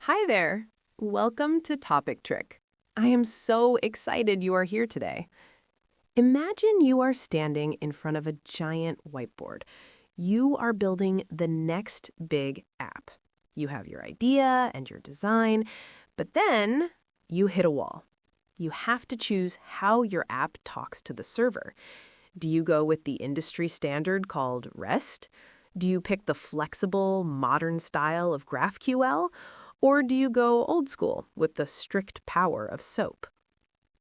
Hi there. Welcome to Topictrick. I am so excited you are here today. Imagine you are standing in front of a giant whiteboard. You are building the next big app. You have your idea and your design, but then you hit a wall. You have to choose how your app talks to the server. Do you go with the industry standard called REST? Do you pick the flexible, modern style of GraphQL? Or do you go old school with the strict power of SOAP?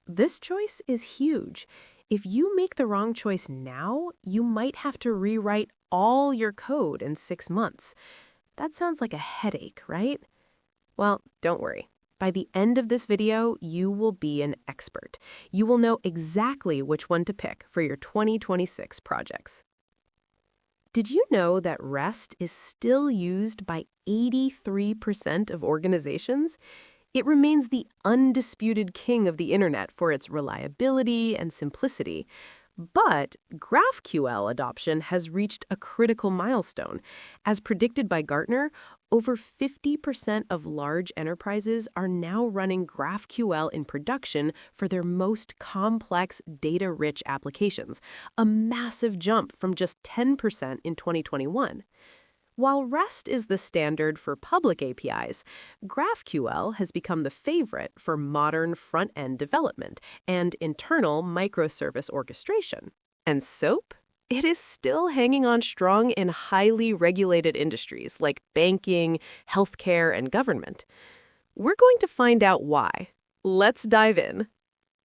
This choice is huge. If you make the wrong choice now, you might have to rewrite all your code in 6 months. That sounds like a headache, right? Well, don't worry. By the end of this video, you will be an expert. You will know exactly which one to pick for your 2026 projects. Did you know that REST is still used by 83% of organizations? It remains the undisputed king of the internet for its reliability and simplicity. But GraphQL adoption has reached a critical milestone. As predicted by Gartner, over 50% of large enterprises are now running GraphQL in production for their most complex, data-rich applications, a massive jump from just 10% in 2021. While REST is the standard for public APIs, GraphQL has become the favorite for modern front-end development and internal microservice orchestration. And SOAP? It is still hanging on strong in highly regulated industries like banking, healthcare, and government. We're going to find out why. Let's dive in.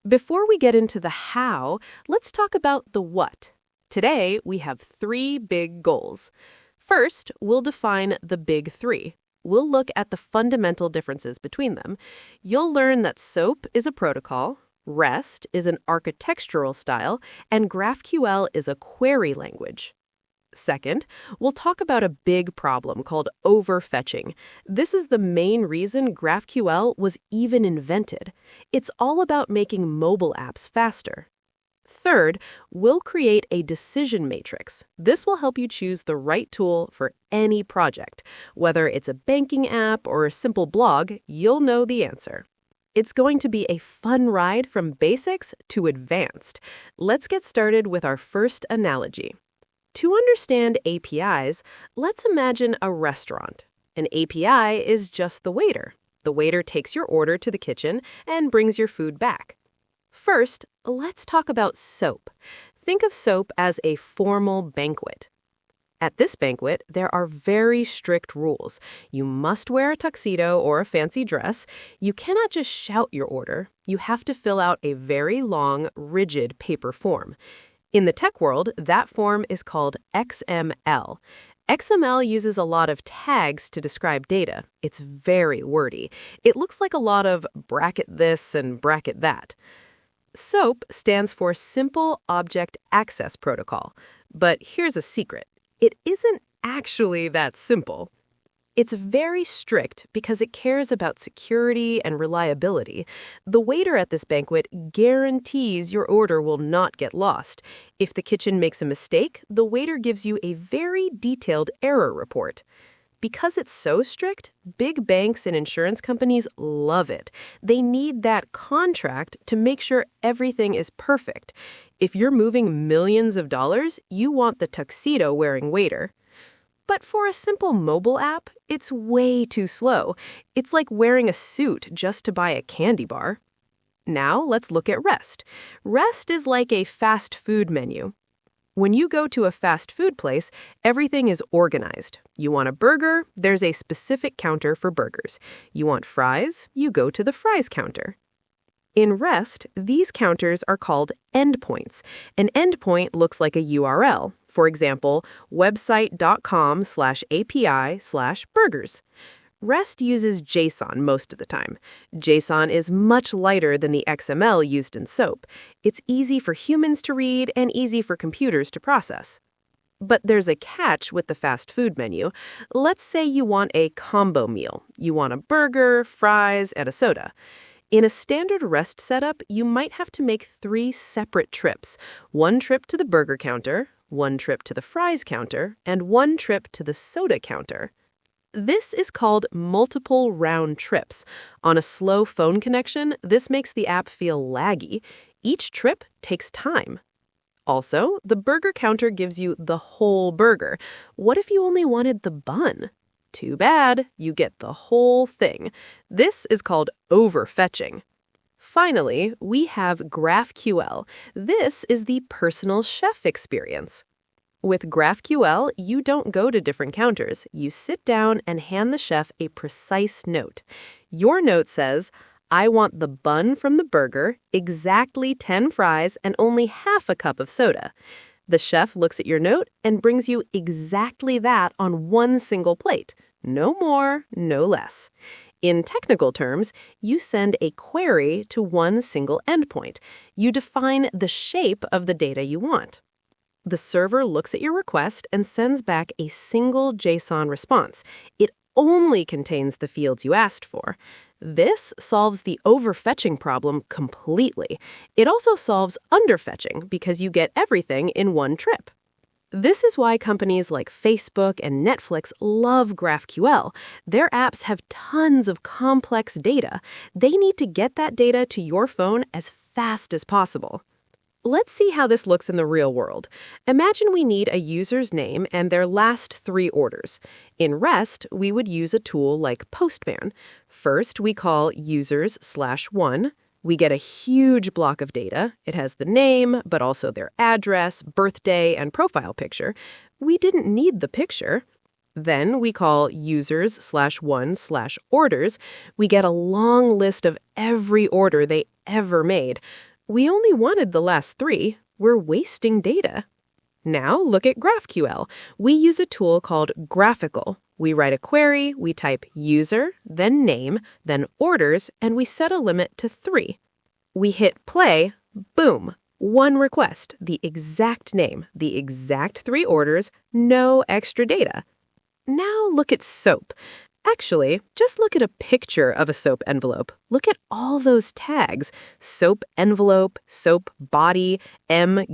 Before we get into the how, let's talk about the what. Today, we have 3 big goals. First, we'll define the big 3. We'll look at the fundamental differences between them. You'll learn that SOAP is a protocol, REST is an architectural style, and GraphQL is a query language. Second, we'll talk about a big problem called overfetching. This is the main reason GraphQL was even invented. It's all about making mobile apps faster. Third, we'll create a decision matrix. This will help you choose the right tool for any project. Whether it's a banking app or a simple blog, you'll know the answer. It's going to be a fun ride from basics to advanced. Let's get started with our first analogy. To understand APIs, let's imagine a restaurant. An API is just the waiter. The waiter takes your order to the kitchen and brings your food back. First, let's talk about SOAP. Think of SOAP as a formal banquet. At this banquet, there are very strict rules. You must wear a tuxedo or a fancy dress. You cannot just shout your order. You have to fill out a very long, rigid paper form. In the tech world, that form is called XML. XML uses a lot of tags to describe data. It's very wordy. It looks like a lot of bracket this and bracket that. SOAP stands for Simple Object Access Protocol. But here's a secret. It isn't actually that simple. It's very strict because it cares about security and reliability. The waiter at this banquet guarantees your order will not get lost. If the kitchen makes a mistake, the waiter gives you a very detailed error report. Because it's so strict, big banks and insurance companies love it. They need that contract to make sure everything is perfect. If you're moving millions of dollars, you want the tuxedo-wearing waiter. But for a simple mobile app, it's way too slow. It's like wearing a suit just to buy a candy bar. Now let's look at REST. REST is like a fast food menu. When you go to a fast food place, everything is organized. You want a burger, there's a specific counter for burgers. You want fries, you go to the fries counter. In REST, these counters are called endpoints. An endpoint looks like a URL. For example, website.com/API/burgers. REST uses JSON most of the time. JSON is much lighter than the XML used in SOAP. It's easy for humans to read and easy for computers to process. But there's a catch with the fast food menu. Let's say you want a combo meal. You want a burger, fries, and a soda. In a standard REST setup, you might have to make 3 separate trips. 1 trip to the burger counter, 1 trip to the fries counter, and 1 trip to the soda counter. This is called multiple round trips. On a slow phone connection, this makes the app feel laggy. Each trip takes time. Also, the burger counter gives you the whole burger. What if you only wanted the bun? Too bad, you get the whole thing. This is called overfetching. Finally, we have GraphQL. This is the personal chef experience. With GraphQL, you don't go to different counters. You sit down and hand the chef a precise note. Your note says, I want the bun from the burger, exactly 10 fries, and only half a cup of soda. The chef looks at your note and brings you exactly that on one single plate. No more, no less. In technical terms, you send a query to one single endpoint. You define the shape of the data you want. The server looks at your request and sends back a single JSON response. It only contains the fields you asked for. This solves the overfetching problem completely. It also solves underfetching because you get everything in one trip. This is why companies like Facebook and Netflix love GraphQL. Their apps have tons of complex data. They need to get that data to your phone as fast as possible. Let's see how this looks in the real world. Imagine we need a user's name and their last 3 orders. In REST, we would use a tool like Postman. First, we call users/1. We get a huge block of data. It has the name, but also their address, birthday, and profile picture. We didn't need the picture. Then we call users/1/orders. We get a long list of every order they ever made. We only wanted the last 3. We're wasting data. Now look at GraphQL. We use a tool called GraphiQL. We write a query, we type user, then name, then orders, and we set a limit to 3. We hit play, boom, 1 request, the exact name, the exact 3 orders, no extra data. Now look at SOAP. Actually, just look at a picture of a SOAP envelope. Look at all those tags. SOAP envelope, SOAP body,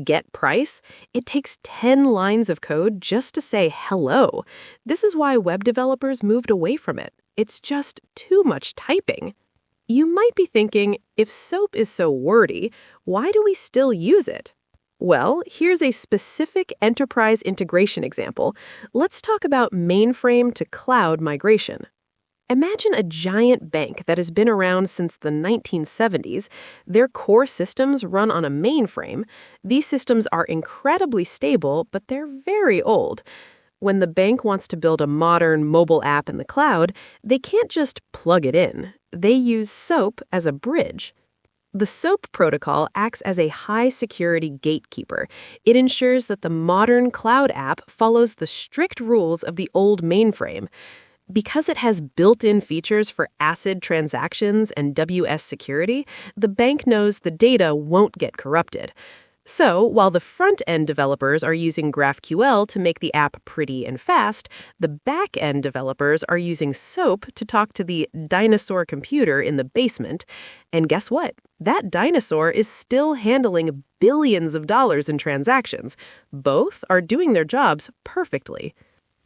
get price. It takes 10 lines of code just to say hello. This is why web developers moved away from it. It's just too much typing. You might be thinking, if SOAP is so wordy, why do we still use it? Well, here's a specific enterprise integration example. Let's talk about mainframe to cloud migration. Imagine a giant bank that has been around since the 1970s. Their core systems run on a mainframe. These systems are incredibly stable, but they're very old. When the bank wants to build a modern mobile app in the cloud, they can't just plug it in. They use SOAP as a bridge. The SOAP protocol acts as a high-security gatekeeper. It ensures that the modern cloud app follows the strict rules of the old mainframe. Because it has built-in features for ACID transactions and WS security, the bank knows the data won't get corrupted. So, while the front-end developers are using GraphQL to make the app pretty and fast, the back-end developers are using SOAP to talk to the dinosaur computer in the basement. And guess what? That dinosaur is still handling billions of dollars in transactions. Both are doing their jobs perfectly.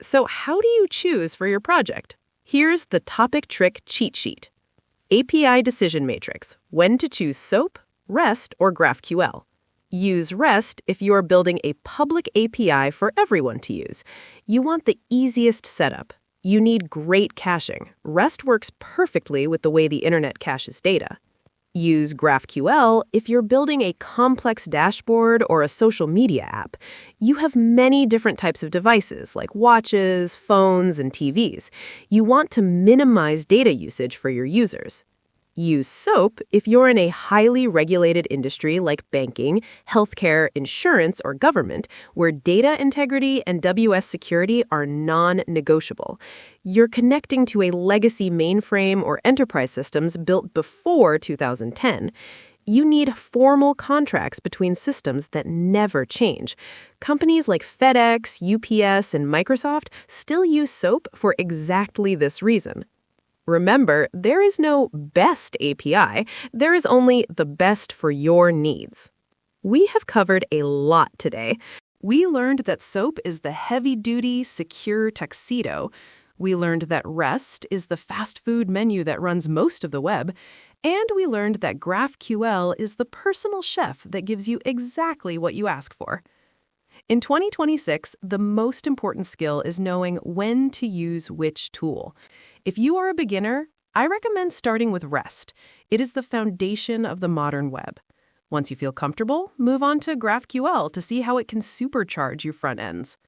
So how do you choose for your project? Here's the Topictrick cheat sheet. API decision matrix. When to choose SOAP, REST, or GraphQL. Use REST if you are building a public API for everyone to use. You want the easiest setup. You need great caching. REST works perfectly with the way the internet caches data. Use GraphQL if you're building a complex dashboard or a social media app. You have many different types of devices like watches, phones, and TVs. You want to minimize data usage for your users. Use SOAP if you're in a highly regulated industry like banking, healthcare, insurance, or government, where data integrity and WS security are non-negotiable. You're connecting to a legacy mainframe or enterprise systems built before 2010. You need formal contracts between systems that never change. Companies like FedEx, UPS, and Microsoft still use SOAP for exactly this reason. Remember, there is no best API. There is only the best for your needs. We have covered a lot today. We learned that SOAP is the heavy-duty, secure tuxedo. We learned that REST is the fast food menu that runs most of the web. And we learned that GraphQL is the personal chef that gives you exactly what you ask for. In 2026, the most important skill is knowing when to use which tool. If you are a beginner, I recommend starting with REST. It is the foundation of the modern web. Once you feel comfortable, move on to GraphQL to see how it can supercharge your front ends.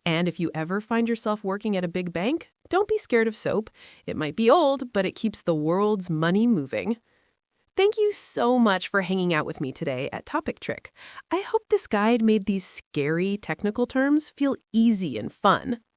And if you ever find yourself working at a big bank, don't be scared of SOAP. It might be old, but it keeps the world's money moving. Thank you so much for hanging out with me today at Topictrick. I hope this guide made these scary technical terms feel easy and fun.